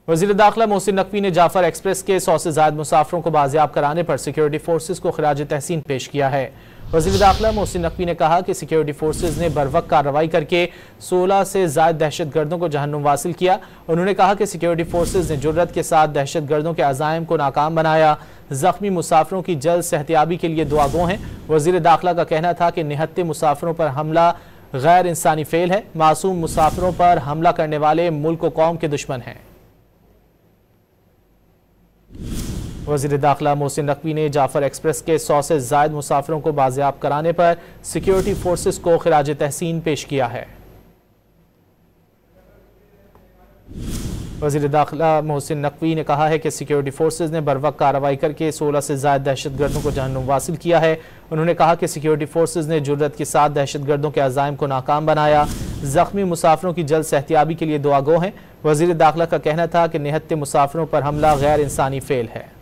वज़ीर दाखिला मोहसिन नकवी ने जाफर एक्सप्रेस के 100 से ज़ायद मुसाफिरों को बाजियाब कराने पर सिक्योरिटी फोर्सेज को खिराज तहसीन पेश किया है। वज़ीर दाखिला मोहसिन नकवी ने कहा कि सिक्योरिटी फोर्सेज ने बरवक्त कार्रवाई करके 16 से ज़ायद दहशत गर्दों को जहन्नुम वासिल किया। उन्होंने कहा कि सिक्योरिटी फोर्सेज ने जुर्रत के साथ दहशत गर्दों के अज़ाइम को नाकाम बनाया। जख्मी मुसाफिरों की जल्द सेहतियाबी के लिए दुआ गो हैं। वज़ीर दाखिला का कहना था कि निहत्ते मुसाफिरों पर हमला गैर इंसानी फेल है। मासूम मुसाफिरों पर हमला करने वाले मुल्क व कौम के दुश्मन हैं। वज़ीर दाखिला मोहसिन नकवी ने जाफर एक्सप्रेस के 100 से ज़ायद मुसाफिरों को बाजियाब कराने पर सिक्योरिटी फोर्सेस को खिराज तहसीन पेश किया है। वज़ीर दाखिला मोहसिन नकवी ने कहा है कि सिक्योरिटी फोर्सेज ने बरवक्त कार्रवाई करके 16 से ज़ायद दहशत गर्दों को जहन्नुम वासिल किया है। उन्होंने कहा कि सिक्योरिटी फोर्सेज ने जुर्रत के साथ दहशत गर्दों के अज़ाइम को नाकाम बनाया। जख्मी मुसाफिरों की जल्द सेहतियाबी के लिए दुआ गो हैं। वज़ीर दाखिला का कहना था कि निहत्ते मुसाफिरों पर हमला गैर इंसानी फेल है।